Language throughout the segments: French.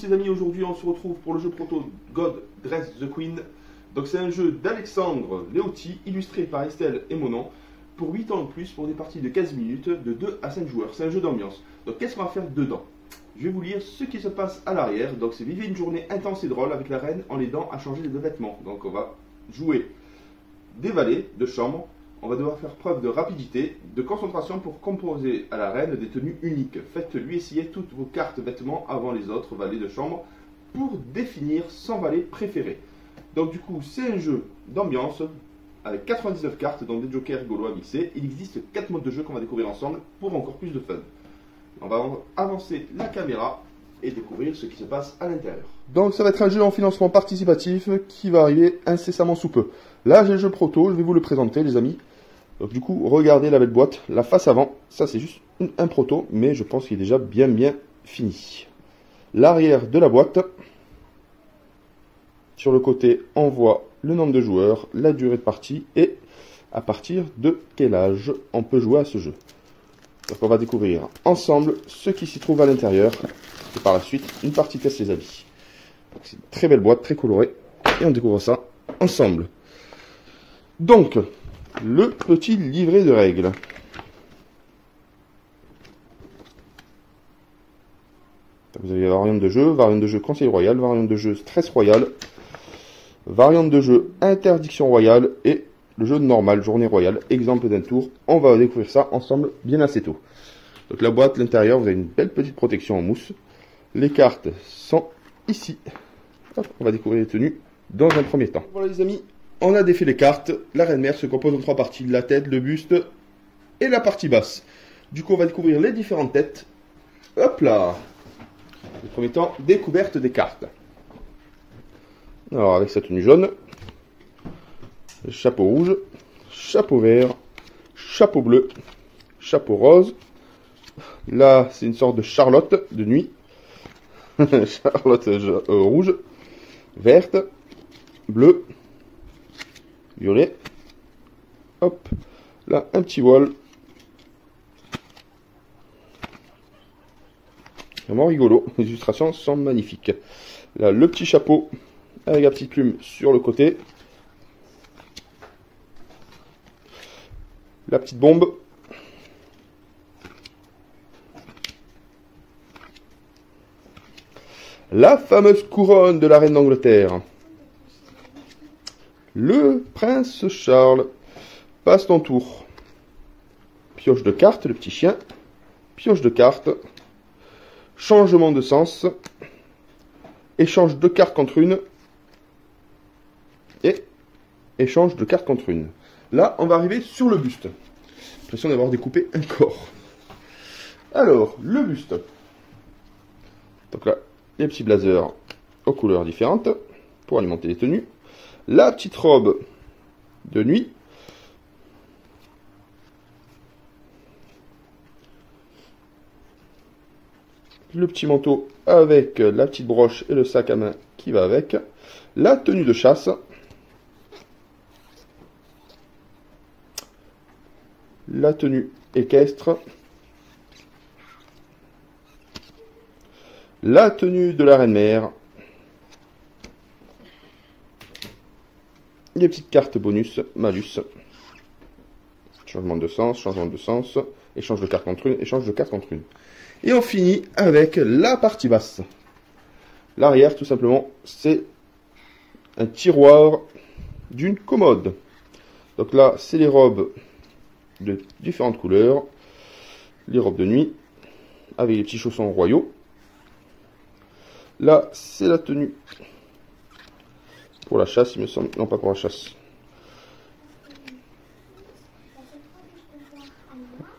les amis, aujourd'hui on se retrouve pour le jeu proto God Dress the Queen. Donc c'est un jeu d'Alexandre Leotti, illustré par Estelle et Monon, pour 8 ans ou plus, pour des parties de 15 minutes, de 2 à 5 joueurs. C'est un jeu d'ambiance. Donc qu'est-ce qu'on va faire dedans? Je vais vous lire ce qui se passe à l'arrière. Donc c'est vivre une journée intense et drôle avec la reine en l'aidant à changer de vêtements. Donc on va jouer des valets de chambre. On va devoir faire preuve de rapidité, de concentration pour composer à la reine des tenues uniques. Faites-lui essayer toutes vos cartes vêtements avant les autres valets de chambre pour définir son valet préféré. Donc du coup, c'est un jeu d'ambiance avec 99 cartes, dont des jokers rigolos à mixer. Il existe 4 modes de jeu qu'on va découvrir ensemble pour encore plus de fun. On va avancer la caméra et découvrir ce qui se passe à l'intérieur. Donc ça va être un jeu en financement participatif qui va arriver incessamment sous peu. Là, j'ai le jeu proto, je vais vous le présenter les amis. Donc du coup, regardez la belle boîte, la face avant, ça c'est juste un proto, mais je pense qu'il est déjà bien fini. L'arrière de la boîte, sur le côté, on voit le nombre de joueurs, la durée de partie et à partir de quel âge on peut jouer à ce jeu. Donc on va découvrir ensemble ce qui s'y trouve à l'intérieur et par la suite une partie test les amis. C'est une très belle boîte, très colorée et on découvre ça ensemble. Donc, le petit livret de règles. Vous avez variante de jeu conseil royal, variante de jeu stress royal, variante de jeu interdiction royale et le jeu normal, journée royale, exemple d'un tour. On va découvrir ça ensemble bien assez tôt. Donc la boîte, l'intérieur, vous avez une belle petite protection en mousse. Les cartes sont ici. Hop, on va découvrir les tenues dans un premier temps. Voilà les amis, on a défait les cartes. La reine-mère se compose en 3 parties, la tête, le buste et la partie basse. Du coup, on va découvrir les différentes têtes. Hop là! Le premier temps, découverte des cartes. Alors, avec sa tenue jaune, chapeau rouge, chapeau vert, chapeau bleu, chapeau rose. Là, c'est une sorte de Charlotte de nuit. Charlotte rouge, verte, bleue, violet. Hop, là, un petit voile. Vraiment rigolo, les illustrations sont magnifiques. Là, le petit chapeau avec la petite plume sur le côté. La petite bombe. La fameuse couronne de la reine d'Angleterre. Le prince Charles. Passe ton tour. Pioche de cartes, le petit chien. Pioche de cartes. Changement de sens. Échange de cartes contre une. Et échange de cartes contre une. Là, on va arriver sur le buste. J'ai l'impression d'avoir découpé un corps. Alors, le buste. Donc là, les petits blazers aux couleurs différentes pour alimenter les tenues. La petite robe de nuit. Le petit manteau avec la petite broche et le sac à main qui va avec. La tenue de chasse. La tenue équestre. La tenue de la reine-mère. Les petites cartes bonus, malus. Changement de sens, échange de carte contre une, échange de carte contre une. Et on finit avec la partie basse. L'arrière, tout simplement, c'est un tiroir d'une commode. Donc là, c'est les robes de différentes couleurs. Les robes de nuit, avec les petits chaussons royaux. Là, c'est la tenue pour la chasse, il me semble. Non, pas pour la chasse.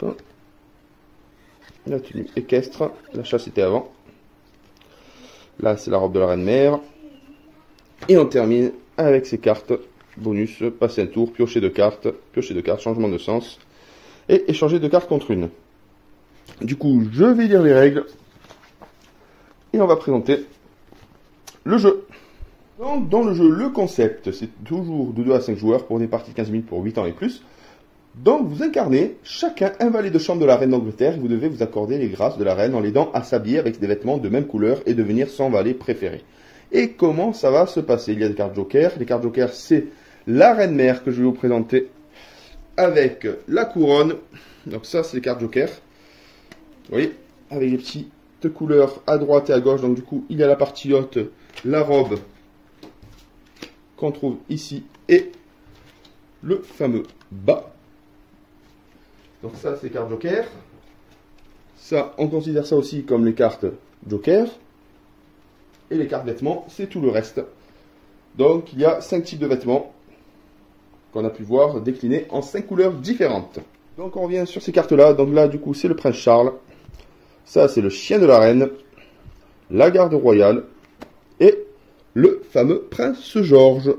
Hop. La tenue équestre. La chasse était avant. Là, c'est la robe de la reine-mère. Et on termine avec ces cartes bonus. Passer un tour, piocher de cartes, changement de sens. Et échanger de cartes contre une. Du coup, je vais lire les règles. Et on va présenter le jeu. Donc, dans le jeu, le concept, c'est toujours de 2 à 5 joueurs pour des parties de 15 minutes pour 8 ans et plus. Donc vous incarnez chacun un valet de chambre de la reine d'Angleterre et vous devez vous accorder les grâces de la reine en l'aidant à s'habiller avec des vêtements de même couleur et devenir son valet préféré. Et comment ça va se passer? Il y a des cartes joker. Les cartes joker, c'est la reine mère que je vais vous présenter avec la couronne. Donc ça, c'est les cartes joker. Vous voyez, avec les petites couleurs à droite et à gauche. Donc du coup, il y a la partie haute, la robe qu'on trouve ici et le fameux bas. Donc ça, c'est les cartes joker. Ça, on considère ça aussi comme les cartes joker. Et les cartes vêtements, c'est tout le reste. Donc, il y a 5 types de vêtements qu'on a pu voir déclinés en 5 couleurs différentes. Donc, on revient sur ces cartes-là. Donc là, du coup, c'est le prince Charles. Ça, c'est le chien de la reine. La garde royale. Et le fameux prince George.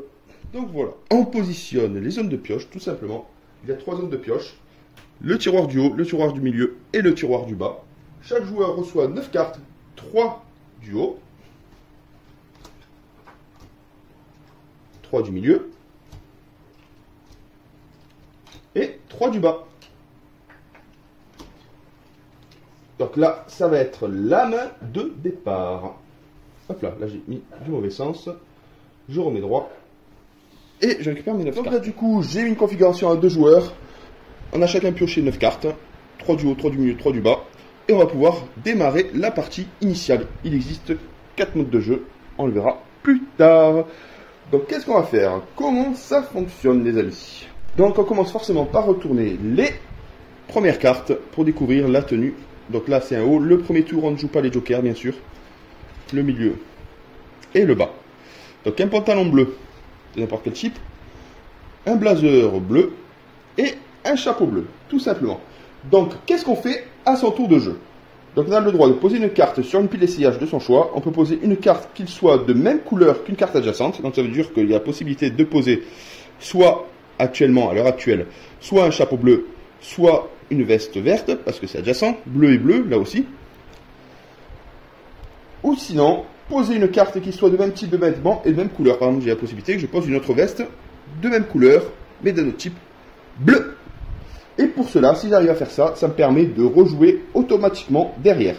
Donc voilà, on positionne les zones de pioche, tout simplement. Il y a 3 zones de pioche. Le tiroir du haut, le tiroir du milieu et le tiroir du bas. Chaque joueur reçoit 9 cartes, 3 du haut, 3 du milieu et 3 du bas. Donc là, ça va être la main de départ. Hop là, là j'ai mis du mauvais sens. Je remets droit. Et je récupère mes 9 cartes. Donc là, du coup, j'ai une configuration à 2 joueurs. On a chacun pioché 9 cartes. 3 du haut, 3 du milieu, 3 du bas. Et on va pouvoir démarrer la partie initiale. Il existe 4 modes de jeu. On le verra plus tard. Donc, qu'est-ce qu'on va faire? Comment ça fonctionne, les amis? Donc, on commence forcément par retourner les premières cartes pour découvrir la tenue. Donc là, c'est un haut. Le premier tour, on ne joue pas les jokers, bien sûr. Le milieu et le bas. Donc, un pantalon bleu de n'importe quel type. Un blazer bleu et un chapeau bleu, tout simplement. Donc, qu'est-ce qu'on fait à son tour de jeu? Donc, on a le droit de poser une carte sur une pile d'essayage de son choix. On peut poser une carte qu'il soit de même couleur qu'une carte adjacente. Donc, ça veut dire qu'il y a la possibilité de poser soit actuellement, à l'heure actuelle, soit un chapeau bleu, soit une veste verte, parce que c'est adjacent, bleu et bleu, là aussi. Ou sinon, poser une carte qui soit de même type de vêtement et de même couleur. Par exemple, j'ai la possibilité que je pose une autre veste de même couleur, mais d'un autre type, bleu. Et pour cela, si j'arrive à faire ça, ça me permet de rejouer automatiquement derrière.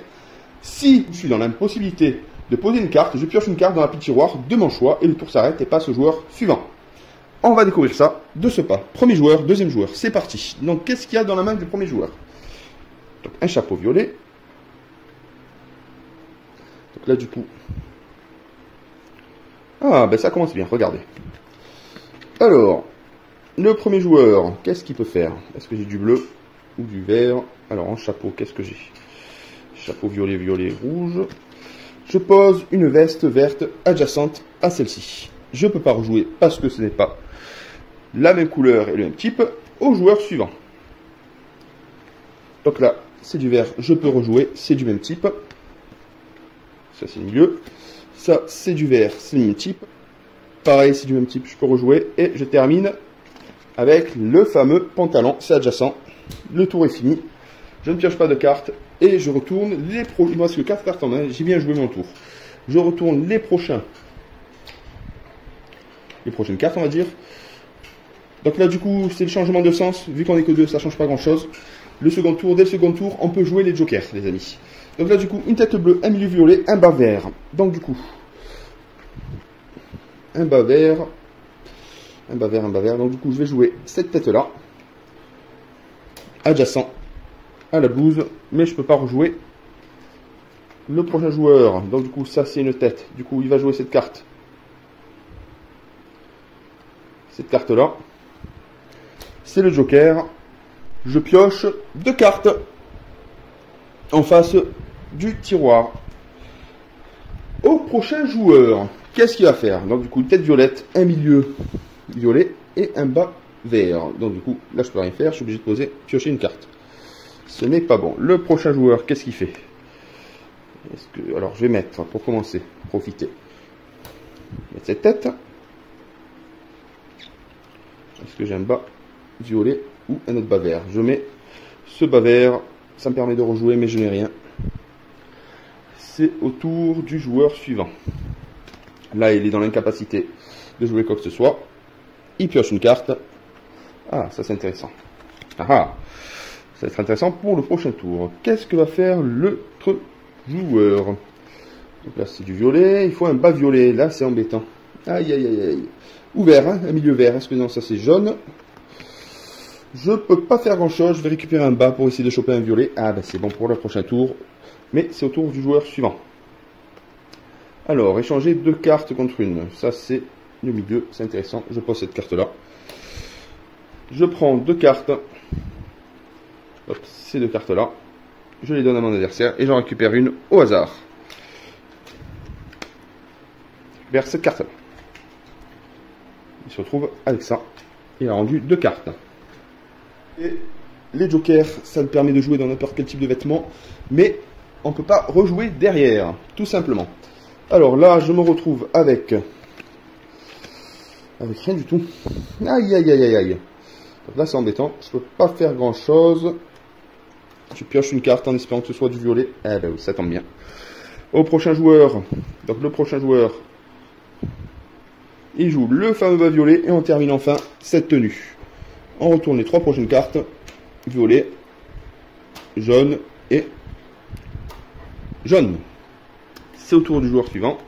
Si je suis dans l'impossibilité de poser une carte, je pioche une carte dans la petite tiroir de mon choix et le tour s'arrête et passe au joueur suivant. On va découvrir ça de ce pas. Premier joueur, deuxième joueur, c'est parti. Donc, qu'est-ce qu'il y a dans la main du premier joueur? Donc, un chapeau violet. Donc là, du coup... Ah, ben ça commence bien, regardez. Alors... Le premier joueur, qu'est-ce qu'il peut faire? Est-ce que j'ai du bleu ou du vert? Alors en chapeau, qu'est-ce que j'ai? Chapeau violet, violet, rouge. Je pose une veste verte adjacente à celle-ci. Je ne peux pas rejouer parce que ce n'est pas la même couleur et le même type au joueur suivant. Donc là, c'est du vert, je peux rejouer, c'est du même type. Ça, c'est le milieu. Ça, c'est du vert, c'est le même type. Pareil, c'est du même type, je peux rejouer. Et je termine avec le fameux pantalon, c'est adjacent. Le tour est fini. Je ne pioche pas de cartes et je retourne les prochains. Il me reste que 4 cartes en main, j'ai bien joué mon tour. Je retourne les prochaines cartes, on va dire. Donc là, du coup, c'est le changement de sens. Vu qu'on n'est que 2, ça ne change pas grand-chose. Le second tour, dès le second tour, on peut jouer les jokers, les amis. Donc là, du coup, une tête bleue, un milieu violet, un bas vert. Donc du coup, un bas vert. Un bas vert, un bas vert. Donc du coup, je vais jouer cette tête-là. Adjacent à la blouse. Mais je ne peux pas rejouer le prochain joueur. Donc du coup, ça c'est une tête. Du coup, il va jouer cette carte. Cette carte-là. C'est le joker. Je pioche 2 cartes en face du tiroir. Au prochain joueur, qu'est-ce qu'il va faire? Donc du coup, une tête violette, un milieu violet et un bas vert. Donc du coup, là je peux rien faire, je suis obligé de piocher une carte. Ce n'est pas bon. Le prochain joueur, qu'est-ce qu'il fait? Alors je vais mettre, pour commencer, profiter. Mettre cette tête. Est-ce que j'ai un bas violet ou un autre bas vert? Je mets ce bas vert, ça me permet de rejouer, mais je n'ai rien. C'est au tour du joueur suivant. Là, il est dans l'incapacité de jouer quoi que ce soit. Il pioche une carte. Ah, ça c'est intéressant. Ah ah, ça va être intéressant pour le prochain tour. Qu'est-ce que va faire l'autre joueur? Donc là c'est du violet, il faut un bas violet, là c'est embêtant. Aïe aïe aïe aïe. Ouvert, hein, un milieu vert, est-ce que non, ça c'est jaune. Je peux pas faire grand chose, je vais récupérer un bas pour essayer de choper un violet. Ah ben c'est bon pour le prochain tour, mais c'est au tour du joueur suivant. Alors, échanger 2 cartes contre une, ça c'est le milieu, c'est intéressant, je pose cette carte là. Je prends 2 cartes, hop, ces 2 cartes là, je les donne à mon adversaire et j'en récupère une au hasard. Je récupère cette carte là. Il se retrouve avec ça, il a rendu 2 cartes. Et les jokers, ça me permet de jouer dans n'importe quel type de vêtements, mais on ne peut pas rejouer derrière, tout simplement. Alors là, je me retrouve avec rien du tout. Aïe aïe aïe aïe aïe. Donc là, c'est embêtant, je peux pas faire grand chose. Je pioche une carte en espérant que ce soit du violet. Eh ben oui, ça tombe bien. Au prochain joueur, donc le prochain joueur, il joue le fameux bas violet et on termine enfin cette tenue. On retourne les 3 prochaines cartes, violet, jaune et jaune. C'est au tour du joueur suivant.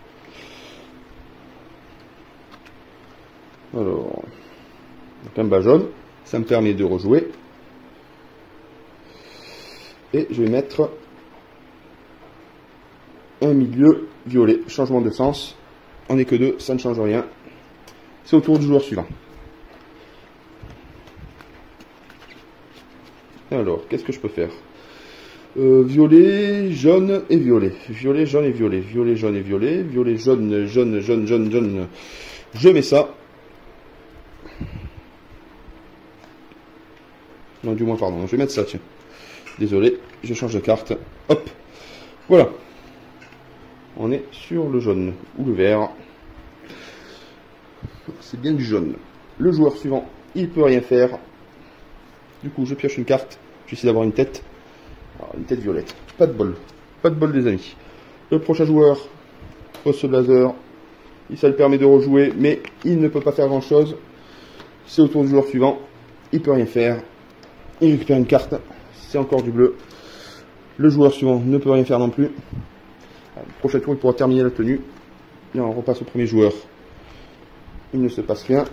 Alors, donc un bas jaune, ça me permet de rejouer. Et je vais mettre un milieu violet, changement de sens. On n'est que 2, ça ne change rien. C'est au tour du joueur suivant. Alors, qu'est-ce que je peux faire? Violet, jaune et violet. Violet, jaune et violet. Violet, jaune et violet. Violet, jaune, jaune, jaune, jaune, jaune. Je mets ça. Non, du moins, pardon. Je vais mettre ça, tiens. Désolé, je change de carte. Hop. Voilà. On est sur le jaune ou le vert. C'est bien du jaune. Le joueur suivant, il peut rien faire. Du coup, je pioche une carte. J'essaie d'avoir une tête. Alors, une tête violette. Pas de bol. Pas de bol, les amis. Le prochain joueur pose ce blazer. Ça le permet de rejouer, mais il ne peut pas faire grand chose. C'est au tour du joueur suivant. Il peut rien faire. Il récupère une carte. C'est encore du bleu. Le joueur suivant ne peut rien faire non plus. Alors, le prochain tour, il pourra terminer la tenue. Et on repasse au premier joueur. Il ne se passe rien.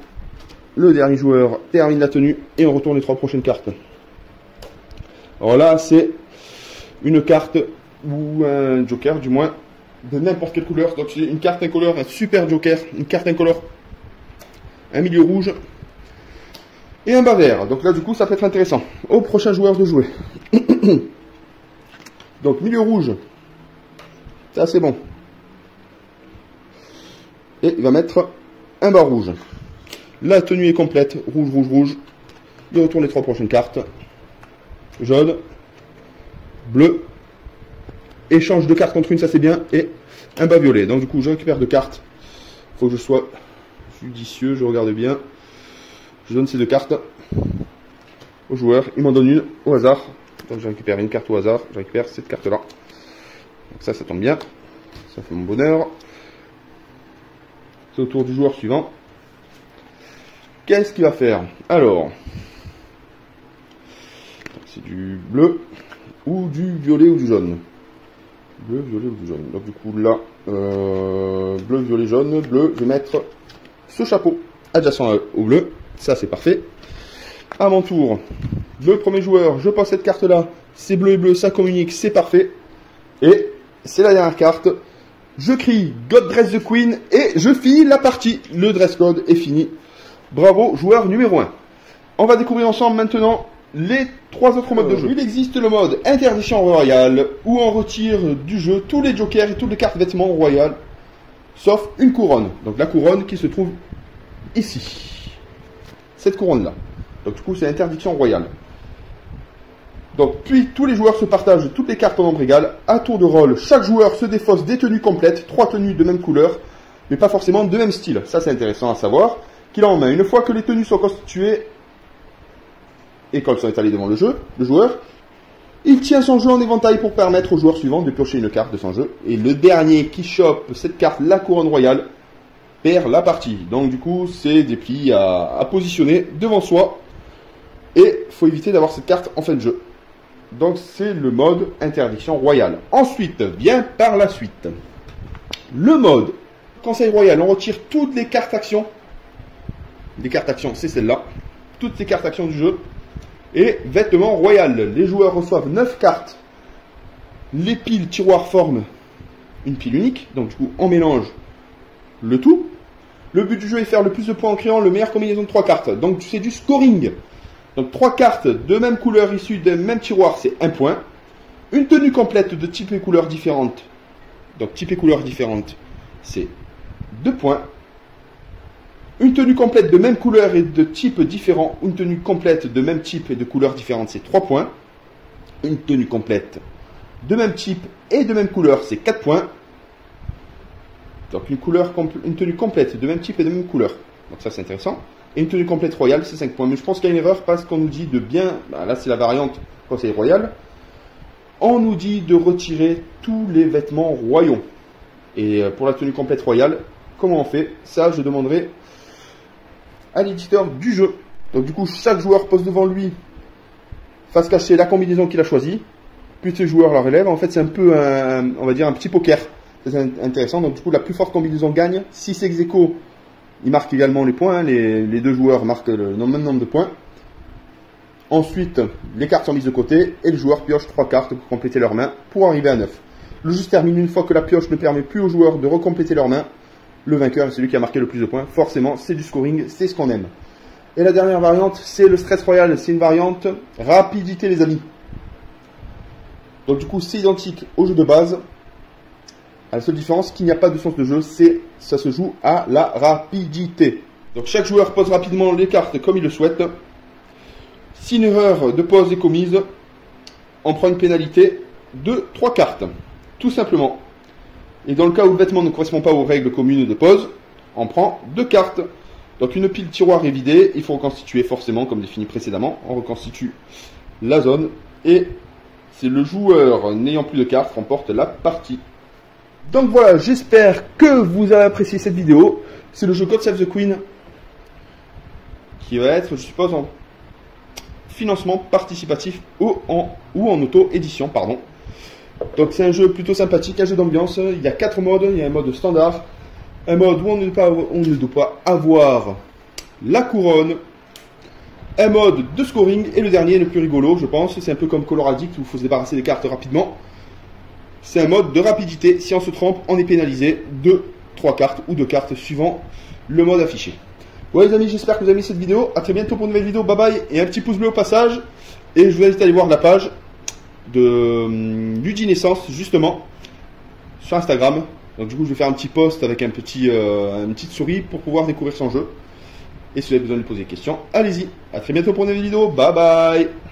Le dernier joueur termine la tenue et on retourne les 3 prochaines cartes. Alors là, c'est une carte ou un joker, du moins, de n'importe quelle couleur. Donc c'est une carte incolore, un super joker, une carte incolore, un milieu rouge et un bas vert. Donc là, du coup, ça peut être intéressant. Au prochain joueur de jouer. Donc milieu rouge, ça c'est bon. Et il va mettre un bas rouge. La tenue est complète, rouge, rouge, rouge. Il retourne les 3 prochaines cartes. Jaune, bleu, échange de cartes contre une, ça c'est bien, et un bas violet. Donc du coup, je récupère 2 cartes. Il faut que je sois judicieux, je regarde bien. Je donne ces 2 cartes au joueur. Il m'en donne une au hasard. Donc je récupère une carte au hasard. Je récupère cette carte-là. Donc ça tombe bien. Ça fait mon bonheur. C'est au tour du joueur suivant. Qu'est-ce qu'il va faire? Alors, c'est du bleu ou du violet ou du jaune. Bleu, violet ou du jaune. Donc du coup là, bleu, violet, jaune, bleu. Je vais mettre ce chapeau adjacent au bleu. Ça c'est parfait. À mon tour, le premier joueur, je passe cette carte là. C'est bleu et bleu, ça communique, c'est parfait. Et c'est la dernière carte. Je crie God Dress the Queen et je finis la partie. Le dress code est fini. Bravo, joueur numéro 1. On va découvrir ensemble maintenant les 3 autres modes de jeu. Il existe le mode interdiction royale, où on retire du jeu tous les jokers et toutes les cartes vêtements royales, sauf une couronne. Donc la couronne qui se trouve ici. Cette couronne-là. Donc du coup, c'est interdiction royale. Donc, puis tous les joueurs se partagent toutes les cartes en nombre égal. À tour de rôle, chaque joueur se défausse des tenues complètes, 3 tenues de même couleur, mais pas forcément de même style. Ça, c'est intéressant à savoir. Qu'il en main. Une fois que les tenues sont constituées et qu'elles sont étalées devant le joueur, il tient son jeu en éventail pour permettre au joueur suivant de piocher une carte de son jeu. Et le dernier qui chope cette carte, la couronne royale, perd la partie. Donc du coup, c'est des plis à positionner devant soi Et il faut éviter d'avoir cette carte en fin de jeu. Donc c'est le mode interdiction royale. Ensuite, vient par la suite le mode conseil royal. On retire toutes les cartes actions. Les cartes actions, c'est celle-là. Toutes les cartes actions du jeu. Et vêtements royal. Les joueurs reçoivent 9 cartes. Les piles tiroirs forment une pile unique. Donc du coup, on mélange le tout. Le but du jeu est faire le plus de points en créant le meilleure combinaison de 3 cartes. Donc c'est du scoring. Donc 3 cartes de même couleur issues d'un même tiroir, c'est 1 point. Une tenue complète de type et couleurs différentes. Donc type et couleurs différentes, c'est 2 points. Une tenue complète de même couleur et de type différent. Une tenue complète de même type et de couleurs différentes, c'est 3 points. Une tenue complète de même type et de même couleur, c'est 4 points. Donc une tenue complète de même type et de même couleur. Donc ça c'est intéressant. Et une tenue complète royale, c'est 5 points. Mais je pense qu'il y a une erreur parce qu'on nous dit de bien... là c'est la variante conseil royal. On nous dit de retirer tous les vêtements royaux. Et pour la tenue complète royale, comment on fait? Ça je demanderai à l'éditeur du jeu. Donc du coup chaque joueur pose devant lui, face cachée, la combinaison qu'il a choisie. Puis ces joueurs la relèvent. En fait c'est un peu on va dire un petit poker. C'est intéressant. Donc du coup la plus forte combinaison gagne. Si c'est ex-aequo, il marque également les points. Les deux joueurs marquent le même nombre de points. Ensuite, les cartes sont mises de côté et le joueur pioche 3 cartes pour compléter leur main pour arriver à 9. Le jeu se termine une fois que la pioche ne permet plus aux joueurs de recompléter leur main. Le vainqueur est celui qui a marqué le plus de points. Forcément, c'est du scoring, c'est ce qu'on aime. Et la dernière variante, c'est le stress royal. C'est une variante rapidité, les amis. Donc du coup, c'est identique au jeu de base. La seule différence, qu'il n'y a pas de sens de jeu, c'est ça se joue à la rapidité. Donc chaque joueur pose rapidement les cartes comme il le souhaite. Si une erreur de pose est commise, on prend une pénalité de 3 cartes. Tout simplement. Et dans le cas où le vêtement ne correspond pas aux règles communes de pose, on prend 2 cartes. Donc une pile tiroir est vidée, il faut reconstituer forcément, comme défini précédemment. On reconstitue la zone et c'est le joueur n'ayant plus de cartes qui remporte la partie. Donc voilà, j'espère que vous avez apprécié cette vidéo. C'est le jeu God Save the Queen qui va être, je suppose, en financement participatif ou en auto-édition, pardon. Donc c'est un jeu plutôt sympathique, un jeu d'ambiance. Il y a 4 modes. Il y a un mode standard, un mode où on ne doit pas avoir la couronne, un mode de scoring et le dernier, le plus rigolo, je pense, c'est un peu comme Color Addict où il faut se débarrasser des cartes rapidement. C'est un mode de rapidité. Si on se trompe, on est pénalisé de 3 cartes ou 2 cartes suivant le mode affiché. Ouais les amis, j'espère que vous avez aimé cette vidéo. A très bientôt pour une nouvelle vidéo. Bye bye. Et un petit pouce bleu au passage. Et je vous invite à aller voir la page de Ludinaissance justement sur Instagram. Donc du coup je vais faire un petit post avec une petite souris pour pouvoir découvrir son jeu. Et si vous avez besoin de lui poser des questions, allez-y. A très bientôt pour une nouvelle vidéo. Bye bye.